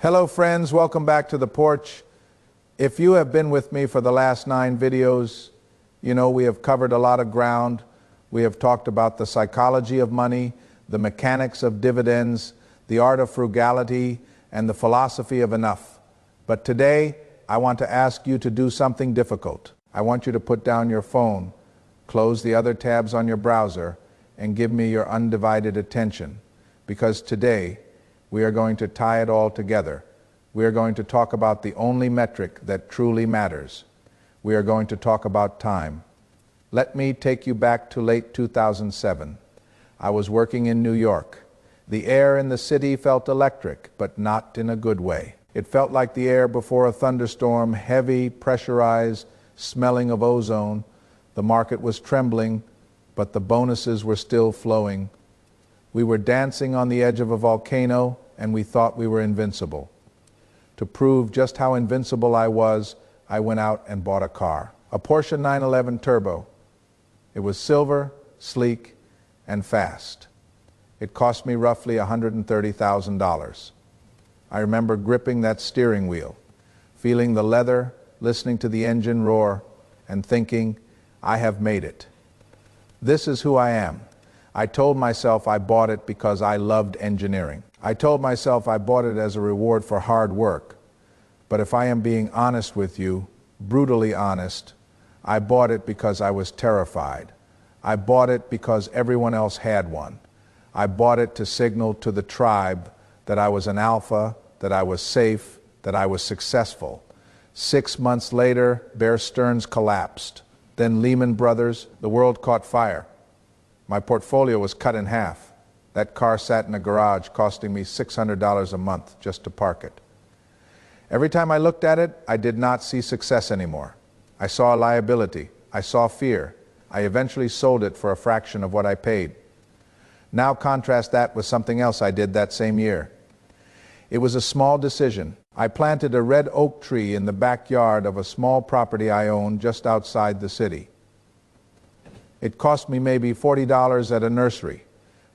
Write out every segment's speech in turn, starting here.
Hello friends, welcome back to the porch. If you have been with me for the last 9 videos, you know we have covered a lot of ground. We have talked about the psychology of money, the mechanics of dividends, the art of frugality, and the philosophy of enough. But today, I want to ask you to do something difficult. I want you to put down your phone, close the other tabs on your browser, and give me your undivided attention. Because today, we are going to tie it all together. We are going to talk about the only metric that truly matters. We are going to talk about time. Let me take you back to late 2007. I was working in New York. The air in the city felt electric, but not in a good way. It felt like the air before a thunderstorm, heavy, pressurized, smelling of ozone. The market was trembling, but the bonuses were still flowing. We were dancing on the edge of a volcano, and we thought we were invincible. To prove just how invincible I was, I went out and bought a car. A Porsche 911 Turbo. It was silver, sleek, and fast. It cost me roughly $130,000. I remember gripping that steering wheel, feeling the leather, listening to the engine roar, and thinking, I have made it. This is who I am. I told myself I bought it because I loved engineering. I told myself I bought it as a reward for hard work. But if I am being honest with you, brutally honest, I bought it because I was terrified. I bought it because everyone else had one. I bought it to signal to the tribe that I was an alpha, that I was safe, that I was successful. 6 months later, Bear Stearns collapsed. Then Lehman Brothers, the world caught fire. My portfolio was cut in half. That car sat in a garage costing me $600 a month just to park it. Every time I looked at it, I did not see success anymore. I saw a liability. I saw fear. I eventually sold it for a fraction of what I paid. Now contrast that with something else I did that same year. It was a small decision. I planted a red oak tree in the backyard of a small property I owned just outside the city. It cost me maybe $40 at a nursery.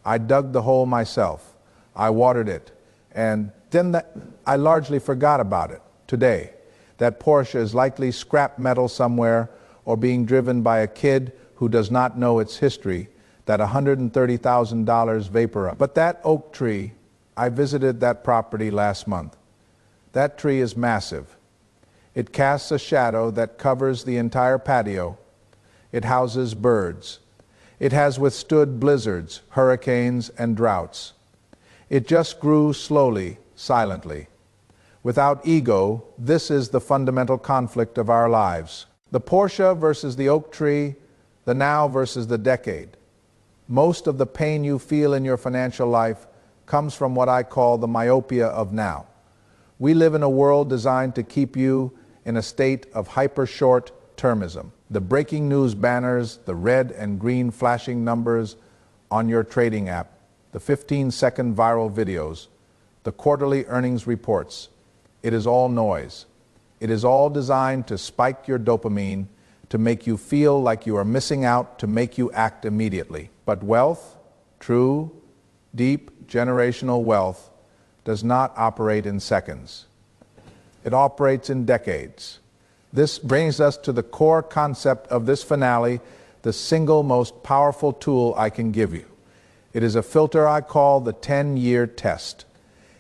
I dug the hole myself. I watered it. And then I largely forgot about it. Today, that Porsche is likely scrap metal somewhere or being driven by a kid who does not know its history, that $130,000 vapor. But that oak tree, I visited that property last month. That tree is massive. It casts a shadow that covers the entire patio. It houses birds. It has withstood blizzards, hurricanes, and droughts. It just grew slowly, silently. Without ego, this is the fundamental conflict of our lives. The Porsche versus the oak tree, the now versus the decade. Most of the pain you feel in your financial life comes from what I call the myopia of now. We live in a world designed to keep you in a state of hyper-short-termism. The breaking news banners, the red and green flashing numbers on your trading app, the 15-second viral videos, the quarterly earnings reports. It is all noise. It is all designed to spike your dopamine, to make you feel like you are missing out, to make you act immediately. But wealth, true, deep, generational wealth, does not operate in seconds. It operates in decades. This brings us to the core concept of this finale, the single most powerful tool I can give you. It is a filter I call the 10-year test.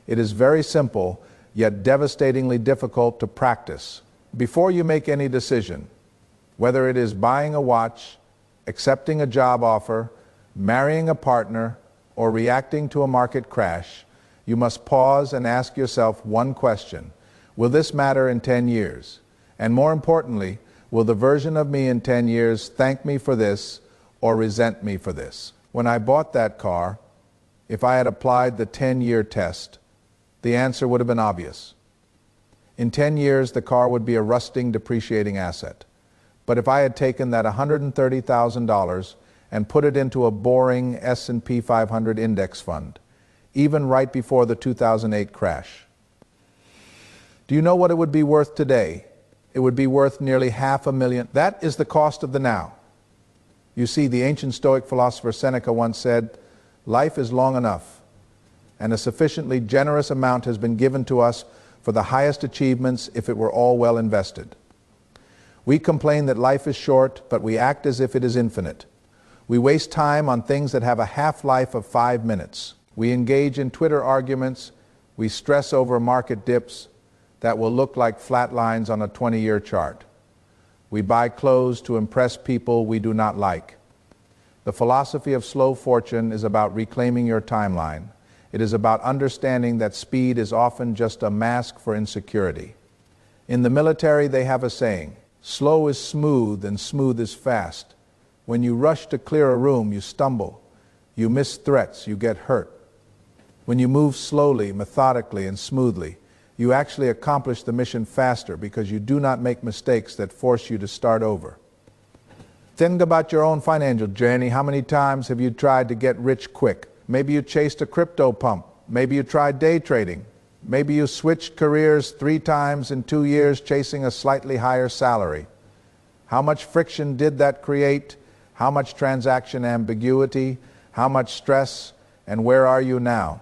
It is very simple, yet devastatingly difficult to practice. Before you make any decision, whether it is buying a watch, accepting a job offer, marrying a partner, or reacting to a market crash, you must pause and ask yourself one question. Will this matter in 10 years? And more importantly, will the version of me in 10 years thank me for this or resent me for this? When I bought that car, if I had applied the 10-year test, the answer would have been obvious. In 10 years, the car would be a rusting, depreciating asset. But if I had taken that $130,000 and put it into a boring S&P 500 index fund, even right before the 2008 crash, do you know what it would be worth today? It would be worth nearly $500,000. That is the cost of the now. You see, the ancient Stoic philosopher Seneca once said, life is long enough. and a sufficiently generous amount has been given to us for the highest achievements if it were all well invested. We complain that life is short, but we act as if it is infinite. We waste time on things that have a half-life of 5 minutes. We engage in Twitter arguments. We stress over market dips that will look like flat lines on a 20-year chart. We buy clothes to impress people we do not like. The philosophy of slow fortune is about reclaiming your timeline. It is about understanding that speed is often just a mask for insecurity. In the military, they have a saying, slow is smooth and smooth is fast. When you rush to clear a room, you stumble. You miss threats, you get hurt. When you move slowly, methodically, and smoothly, you actually accomplish the mission faster because you do not make mistakes that force you to start over. Think about your own financial journey. How many times have you tried to get rich quick? Maybe you chased a crypto pump. Maybe you tried day trading. Maybe you switched careers 3 times in 2 years chasing a slightly higher salary. How much friction did that create? How much transaction ambiguity? How much stress? And where are you now?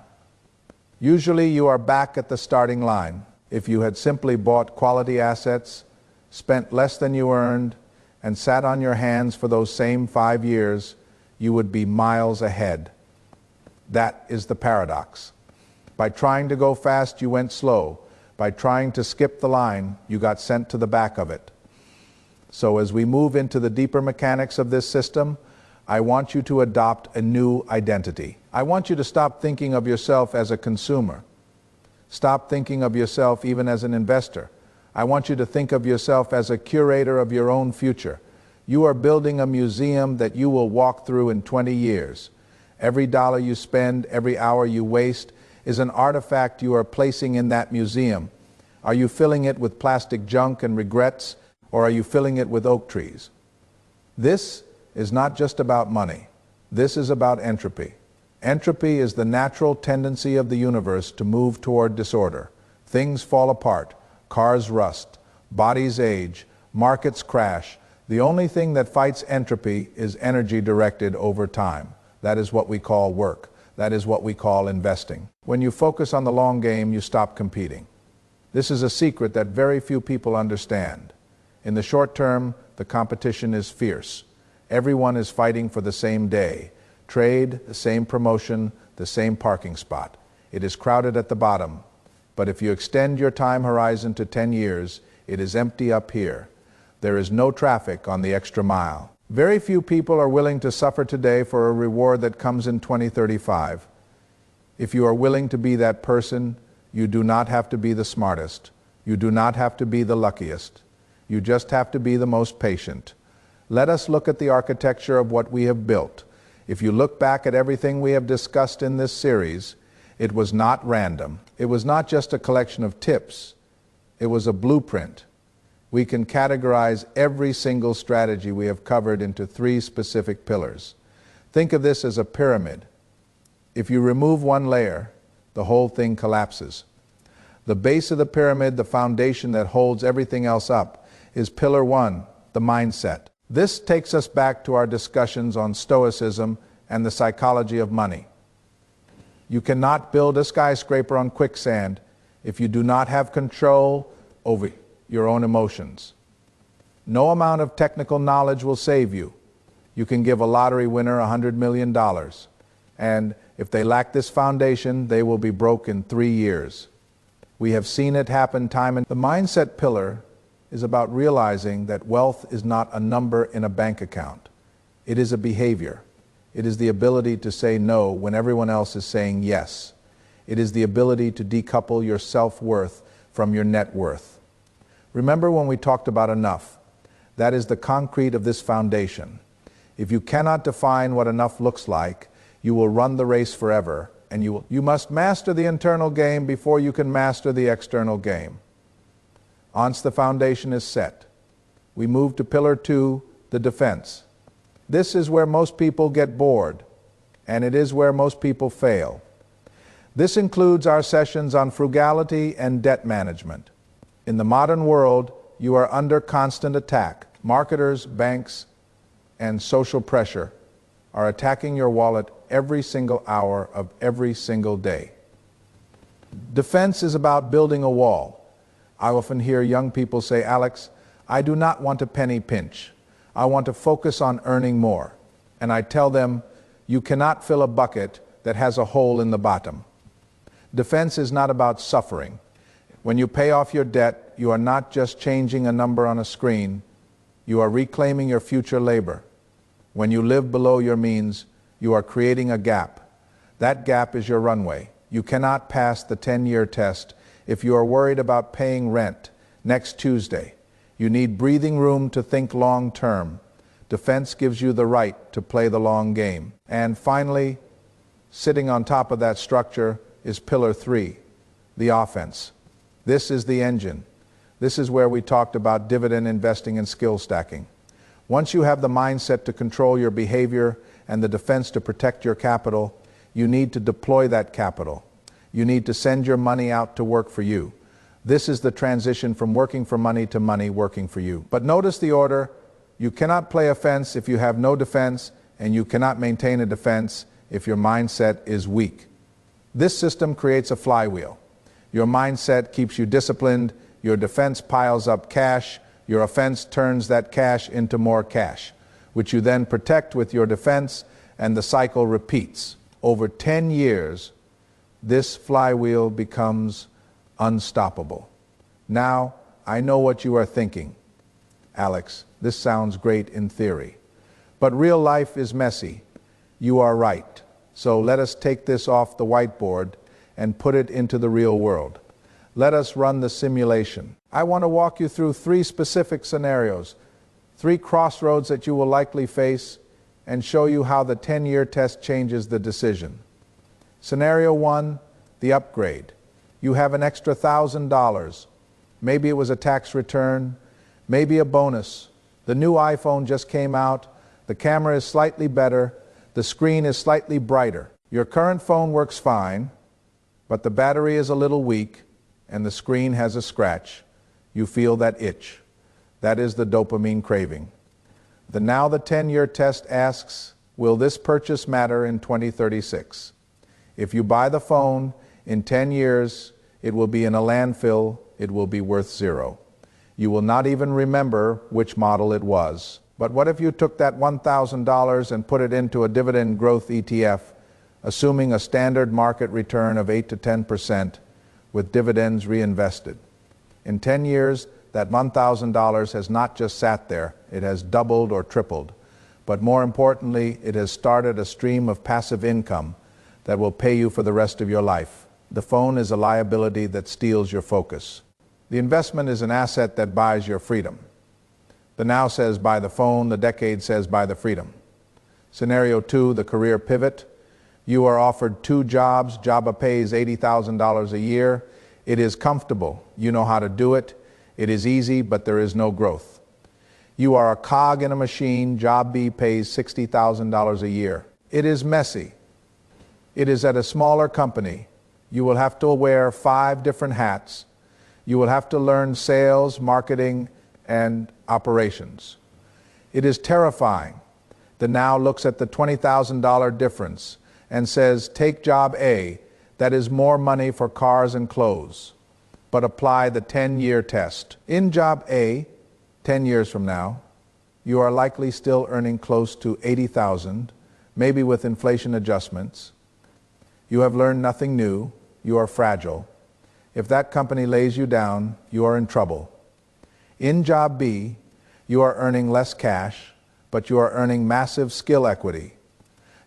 Usually you are back at the starting line. If you had simply bought quality assets, spent less than you earned, and sat on your hands for those same 5 years, you would be miles ahead. That is the paradox. By trying to go fast, you went slow. By trying to skip the line, you got sent to the back of it. So as we move into the deeper mechanics of this system, I want you to adopt a new identity. I want you to stop thinking of yourself as a consumer. Stop thinking of yourself even as an investor. I want you to think of yourself as a curator of your own future. You are building a museum that you will walk through in 20 years. Every dollar you spend, every hour you waste, is an artifact you are placing in that museum. Are you filling it with plastic junk and regrets, or are you filling it with oak trees? This is not just about money. This is about entropy. Entropy is the natural tendency of the universe to move toward disorder. Things fall apart, cars rust, bodies age, markets crash. The only thing that fights entropy is energy directed over time. That is what we call work. That is what we call investing. When you focus on the long game, you stop competing. This is a secret that very few people understand. In the short term, the competition is fierce. Everyone is fighting for the same day. Trade, the same promotion, the same parking spot. It is crowded at the bottom. But if you extend your time horizon to 10 years, it is empty up here. There is no traffic on the extra mile. Very few people are willing to suffer today for a reward that comes in 2035. If you are willing to be that person, you do not have to be the smartest. You do not have to be the luckiest. You just have to be the most patient. Let us look at the architecture of what we have built. If you look back at everything we have discussed in this series, it was not random. It was not just a collection of tips. It was a blueprint. We can categorize every single strategy we have covered into 3 specific pillars. Think of this as a pyramid. If you remove one layer, the whole thing collapses. The base of the pyramid, the foundation that holds everything else up, is pillar 1, the mindset. This takes us back to our discussions on Stoicism and the psychology of money. You cannot build a skyscraper on quicksand if you do not have control over your own emotions. No amount of technical knowledge will save you. You can give a lottery winner $100 million, and if they lack this foundation, they will be broke in 3 years. We have seen it happen time and the mindset pillar is about realizing that wealth is not a number in a bank account. It is a behavior. It is the ability to say no when everyone else is saying yes. It is the ability to decouple your self-worth from your net worth. Remember when we talked about enough? That is the concrete of this foundation. If you cannot define what enough looks like, you will run the race forever, and you must master the internal game before you can master the external game. Once the foundation is set, we move to pillar 2, the defense. This is where most people get bored, and it is where most people fail. This includes our sessions on frugality and debt management. In the modern world, you are under constant attack. Marketers, banks, and social pressure are attacking your wallet every single hour of every single day. Defense is about building a wall. I often hear young people say, Alex, I do not want a penny pinch. I want to focus on earning more. And I tell them, you cannot fill a bucket that has a hole in the bottom. Defense is not about suffering. When you pay off your debt, you are not just changing a number on a screen, you are reclaiming your future labor. When you live below your means, you are creating a gap. That gap is your runway. You cannot pass the 10-year test if you are worried about paying rent next Tuesday. You need breathing room to think long term. Defense gives you the right to play the long game. And finally, sitting on top of that structure is pillar 3, the offense. This is the engine. This is where we talked about dividend investing and skill stacking. Once you have the mindset to control your behavior and the defense to protect your capital, you need to deploy that capital. You need to send your money out to work for you. This is the transition from working for money to money working for you. But notice the order. You cannot play offense if you have no defense, and you cannot maintain a defense if your mindset is weak. This system creates a flywheel. Your mindset keeps you disciplined, your defense piles up cash, your offense turns that cash into more cash, which you then protect with your defense, and the cycle repeats. Over 10 years, this flywheel becomes unstoppable. Now, I know what you are thinking. Alex, this sounds great in theory, but real life is messy. You are right. So let us take this off the whiteboard and put it into the real world. Let us run the simulation. I want to walk you through 3 specific scenarios, 3 crossroads that you will likely face, and show you how the 10-year test changes the decision. Scenario 1, the upgrade. You have an extra $1,000. Maybe it was a tax return, maybe a bonus. The new iPhone just came out, the camera is slightly better, the screen is slightly brighter. Your current phone works fine, but the battery is a little weak and the screen has a scratch. You feel that itch. That is the dopamine craving. Now the 10-year test asks, will this purchase matter in 2036? If you buy the phone, in 10 years, it will be in a landfill, it will be worth 0. You will not even remember which model it was. But what if you took that $1,000 and put it into a dividend growth ETF, assuming a standard market return of 8 to 10% with dividends reinvested? In 10 years, that $1,000 has not just sat there, it has doubled or tripled. But more importantly, it has started a stream of passive income that will pay you for the rest of your life. The phone is a liability that steals your focus. The investment is an asset that buys your freedom. The now says buy the phone, the decade says buy the freedom. Scenario 2, the career pivot. You are offered 2 jobs, job pays $80,000 a year. It is comfortable, you know how to do it. It is easy, but there is no growth. You are a cog in a machine, job B pays $60,000 a year. It is messy. It is at a smaller company. You will have to wear 5 different hats. You will have to learn sales, marketing, and operations. It is terrifying. The now looks at the $20,000 difference and says, take job A, that is more money for cars and clothes, but apply the 10-year test. In job A, 10 years from now, you are likely still earning close to $80,000, maybe with inflation adjustments. You have learned nothing new. You are fragile. If that company lays you down, you are in trouble. In job B, you are earning less cash, but you are earning massive skill equity.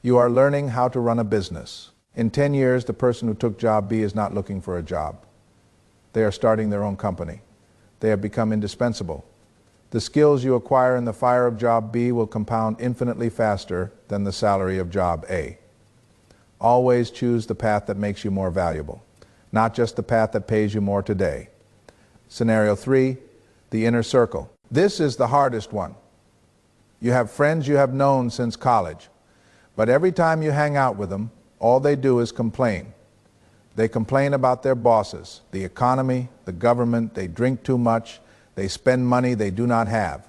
You are learning how to run a business. In 10 years, the person who took job B is not looking for a job. They are starting their own company. They have become indispensable. The skills you acquire in the fire of job B will compound infinitely faster than the salary of job A. Always choose the path that makes you more valuable, not just the path that pays you more today. Scenario 3, the inner circle. This is the hardest one. You have friends you have known since college, but every time you hang out with them, all they do is complain. They complain about their bosses, the economy, the government, they drink too much, they spend money they do not have.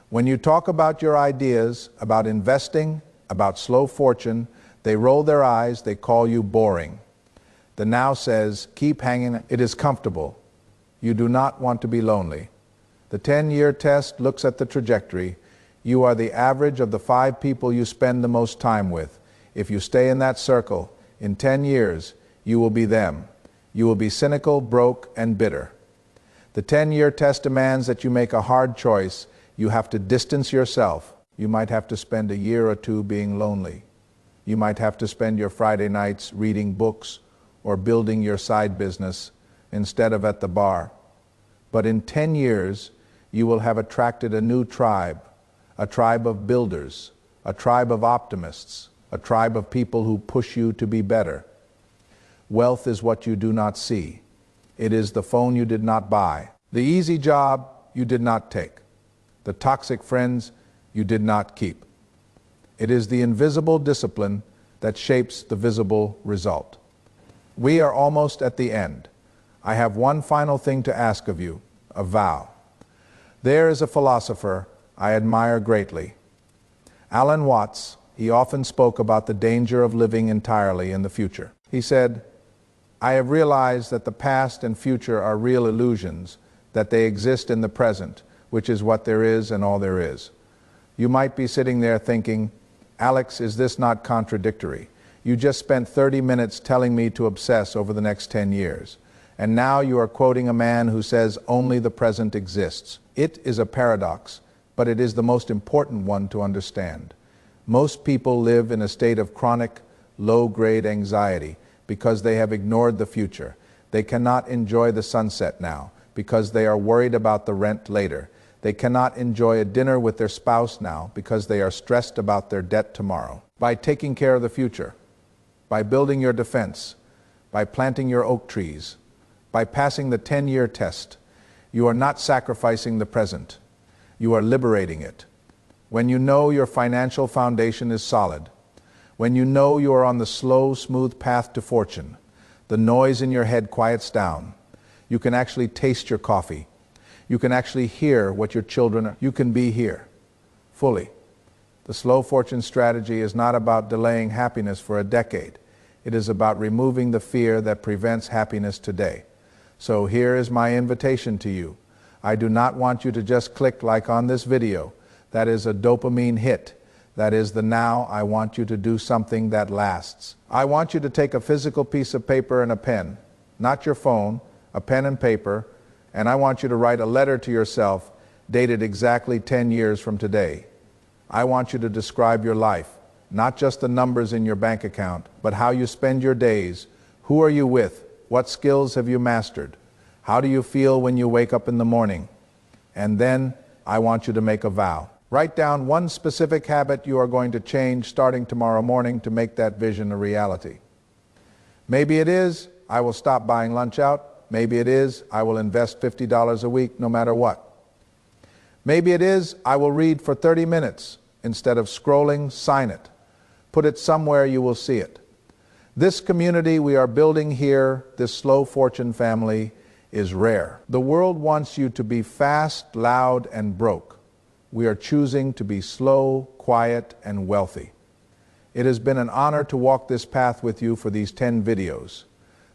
When you talk about your ideas, about investing, about slow fortune, they roll their eyes, they call you boring. The now says, keep hanging. It is comfortable. You do not want to be lonely. The 10-year test looks at the trajectory. You are the average of the 5 people you spend the most time with. If you stay in that circle, in 10 years, you will be them. You will be cynical, broke, and bitter. The 10-year test demands that you make a hard choice. You have to distance yourself. You might have to spend a year or 2 being lonely. You might have to spend your Friday nights reading books or building your side business instead of at the bar. But in 10 years, you will have attracted a new tribe, a tribe of builders, a tribe of optimists, a tribe of people who push you to be better. Wealth is what you do not see. It is the phone you did not buy, the easy job you did not take, the toxic friends you did not keep. It is the invisible discipline that shapes the visible result. We are almost at the end. I have one final thing to ask of you, a vow. There is a philosopher I admire greatly. Alan Watts, he often spoke about the danger of living entirely in the future. He said, I have realized that the past and future are real illusions, that they exist in the present, which is what there is and all there is. You might be sitting there thinking, Alex, is this not contradictory? You just spent 30 minutes telling me to obsess over the next 10 years. And now you are quoting a man who says only the present exists. It is a paradox, but it is the most important one to understand. Most people live in a state of chronic, low-grade anxiety because they have ignored the future. They cannot enjoy the sunset now because they are worried about the rent later. They cannot enjoy a dinner with their spouse now because they are stressed about their debt tomorrow. By taking care of the future, by building your defense, by planting your oak trees, by passing the 10-year test, you are not sacrificing the present. You are liberating it. When you know your financial foundation is solid, when you know you are on the slow, smooth path to fortune, the noise in your head quiets down. You can actually taste your coffee. You can actually hear what your children are. You can be here, fully. The slow fortune strategy is not about delaying happiness for a decade. It is about removing the fear that prevents happiness today. So here is my invitation to you. I do not want you to just click like on this video. That is a dopamine hit. That is the now. I want you to do something that lasts. I want you to take a physical piece of paper and a pen, not your phone, a pen and paper, and I want you to write a letter to yourself dated exactly 10 years from today. I want you to describe your life, not just the numbers in your bank account, but how you spend your days. Who are you with? What skills have you mastered? How do you feel when you wake up in the morning? And then I want you to make a vow. Write down one specific habit you are going to change starting tomorrow morning to make that vision a reality. Maybe it is, I will stop buying lunch out. Maybe it is, I will invest $50 a week no matter what. Maybe it is, I will read for 30 minutes instead of scrolling. Sign it. Put it somewhere you will see it. This community we are building here, this slow fortune family, is rare. The world wants you to be fast, loud, and broke. We are choosing to be slow, quiet, and wealthy. It has been an honor to walk this path with you for these 10 videos.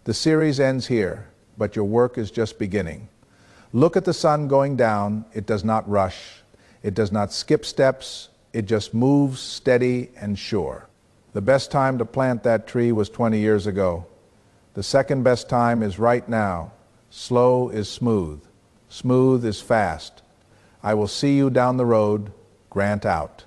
The series ends here, but your work is just beginning. Look at the sun going down. It does not rush. It does not skip steps. It just moves steady and sure. The best time to plant that tree was 20 years ago. The second best time is right now. Slow is smooth. Smooth is fast. I will see you down the road. Grant out.